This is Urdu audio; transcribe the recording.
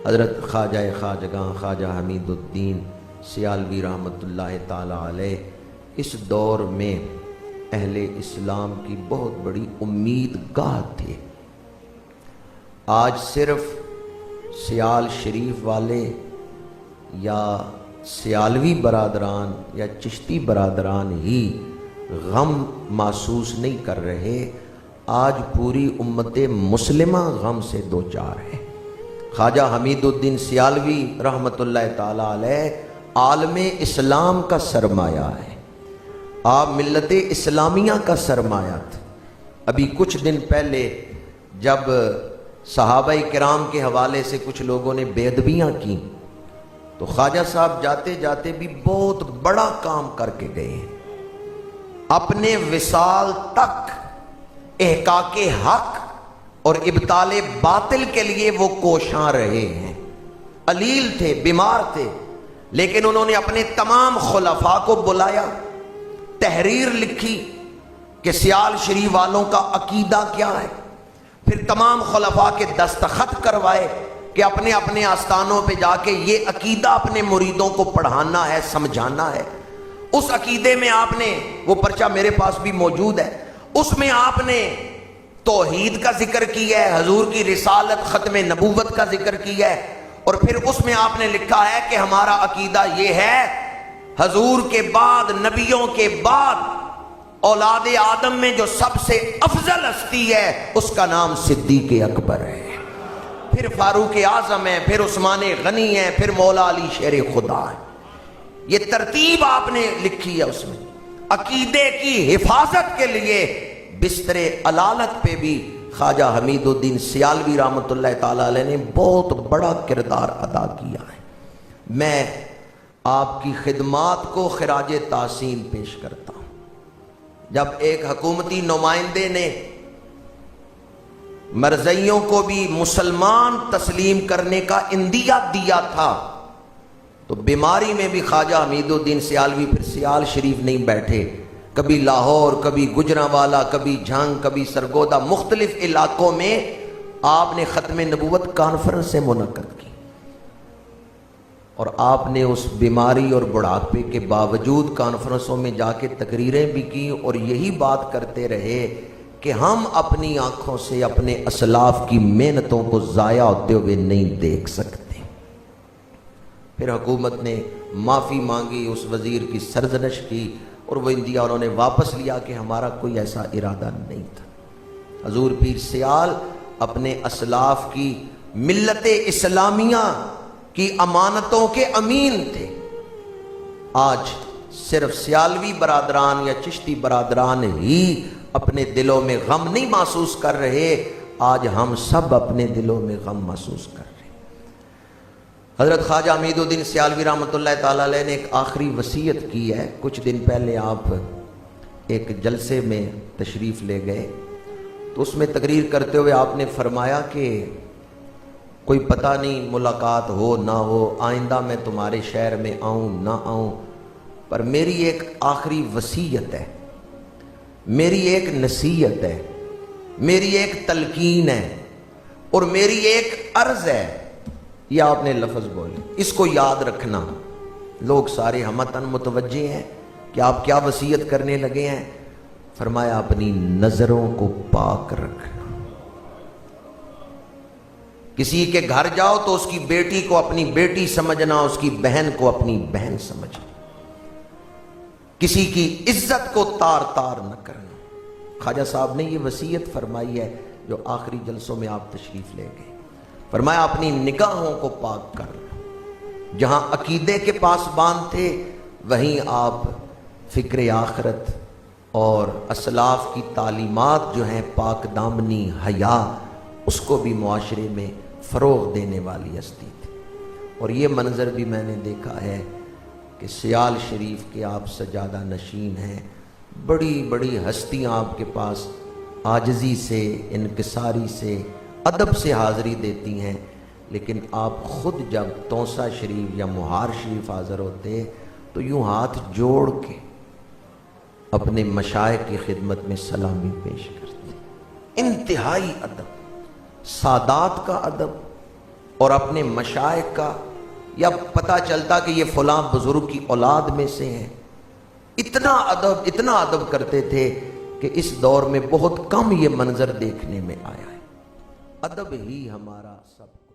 حضرت خواجہ خواجگاں خواجہ حمید الدین سیالوی رحمۃ اللہ تعالی علیہ اس دور میں اہل اسلام کی بہت بڑی امید گاہ تھے۔ آج صرف سیال شریف والے یا سیالوی برادران یا چشتی برادران ہی غم محسوس نہیں کر رہے، آج پوری امت مسلمہ غم سے دوچار ہے۔ خواجہ حمید الدین سیالوی رحمۃ اللہ تعالی علیہ عالم اسلام کا سرمایہ ہے، آپ ملت اسلامیہ کا سرمایہ تھے۔ ابھی کچھ دن پہلے جب صحابہ کرام کے حوالے سے کچھ لوگوں نے بے ادبیاں کی تو خواجہ صاحب جاتے جاتے بھی بہت بڑا کام کر کے گئے ہیں، اپنے وصال تک احقاق حق اور ابطال باطل کے لیے وہ کوشاں رہے ہیں۔ علیل تھے، بیمار تھے، لیکن انہوں نے اپنے تمام خلفاء کو بلایا، تحریر لکھی کہ سیال شریف والوں کا عقیدہ کیا ہے، پھر تمام خلفاء کے دستخط کروائے کہ اپنے اپنے آستانوں پہ جا کے یہ عقیدہ اپنے مریدوں کو پڑھانا ہے، سمجھانا ہے۔ اس عقیدے میں آپ نے، وہ پرچہ میرے پاس بھی موجود ہے، اس میں آپ نے توحید کا ذکر کیا ہے، حضور کی رسالت ختم نبوت کا ذکر کیا ہے، اور پھر اس میں آپ نے لکھا ہے کہ ہمارا عقیدہ یہ ہے حضور کے بعد، نبیوں کے بعد اولاد آدم میں جو سب سے افضل ہستی ہے اس کا نام صدیق اکبر ہے، پھر فاروق اعظم ہے، پھر عثمان غنی ہے، پھر مولا علی شیر خدا ہے۔ یہ ترتیب آپ نے لکھی ہے اس میں۔ عقیدے کی حفاظت کے لیے بستر علالت پہ بھی خواجہ حمید الدین سیالوی رحمۃ اللہ تعالی علیہ نے بہت بڑا کردار ادا کیا ہے۔ میں آپ کی خدمات کو خراج تحسین پیش کرتا ہوں۔ جب ایک حکومتی نمائندے نے مرزائیوں کو بھی مسلمان تسلیم کرنے کا اندیہ دیا تھا تو بیماری میں بھی خواجہ حمید الدین سیالوی پھر سیال شریف نہیں بیٹھے، کبھی لاہور، کبھی گجرانوالا، کبھی جھنگ، کبھی سرگودا، مختلف علاقوں میں آپ نے ختم نبوت کانفرنس سے منعقد کی، اور آپ نے اس بیماری اور بڑھاپے کے باوجود کانفرنسوں میں جا کے تقریریں بھی کی اور یہی بات کرتے رہے کہ ہم اپنی آنکھوں سے اپنے اسلاف کی محنتوں کو ضائع ہوتے ہوئے نہیں دیکھ سکتے۔ پھر حکومت نے معافی مانگی، اس وزیر کی سرزنش کی اور وہ اندیا انہوں نے واپس لیا کہ ہمارا کوئی ایسا ارادہ نہیں تھا۔ حضور پیر سیال اپنے اسلاف کی ملت اسلامیہ کی امانتوں کے امین تھے۔ آج صرف سیالوی برادران یا چشتی برادران ہی اپنے دلوں میں غم نہیں محسوس کر رہے، آج ہم سب اپنے دلوں میں غم محسوس کر رہے ہیں۔ حضرت خواجہ حمید الدین سیالوی رحمۃ اللہ تعالی علیہ نے ایک آخری وصیت کی ہے۔ کچھ دن پہلے آپ ایک جلسے میں تشریف لے گئے تو اس میں تقریر کرتے ہوئے آپ نے فرمایا کہ کوئی پتہ نہیں ملاقات ہو نہ ہو، آئندہ میں تمہارے شہر میں آؤں نہ آؤں، پر میری ایک آخری وصیت ہے، میری ایک نصیحت ہے، میری ایک تلقین ہے اور میری ایک عرض ہے۔ یہ آپ نے لفظ بولے، اس کو یاد رکھنا۔ لوگ سارے ہمتن متوجہ ہیں کہ آپ کیا وصیت کرنے لگے ہیں۔ فرمایا اپنی نظروں کو پاک رکھنا۔ کسی کے گھر جاؤ تو اس کی بیٹی کو اپنی بیٹی سمجھنا، اس کی بہن کو اپنی بہن سمجھنا، کسی کی عزت کو تار تار نہ کرنا۔ خواجہ صاحب نے یہ وصیت فرمائی ہے جو آخری جلسوں میں آپ تشریف لے گئے۔ فرمایا اپنی نگاہوں کو پاک کر لو۔ جہاں عقیدے کے پاسبان تھے وہیں آپ فکر آخرت اور اسلاف کی تعلیمات جو ہیں، پاک دامنی، حیا، اس کو بھی معاشرے میں فروغ دینے والی ہستی تھی۔ اور یہ منظر بھی میں نے دیکھا ہے کہ سیال شریف کے آپ سجادہ نشین ہیں، بڑی بڑی ہستیاں آپ کے پاس عاجزی سے، انکساری سے، ادب سے حاضری دیتی ہیں، لیکن آپ خود جب توسا شریف یا مہار شریف حاضر ہوتے تو یوں ہاتھ جوڑ کے اپنے مشائخ کی خدمت میں سلامی پیش کرتے۔ انتہائی ادب، سادات کا ادب، اور اپنے مشائخ کا یا پتہ چلتا کہ یہ فلاں بزرگ کی اولاد میں سے ہیں، اتنا ادب کرتے تھے کہ اس دور میں بہت کم یہ منظر دیکھنے میں آیا ہے۔ ادب ہی ہمارا سب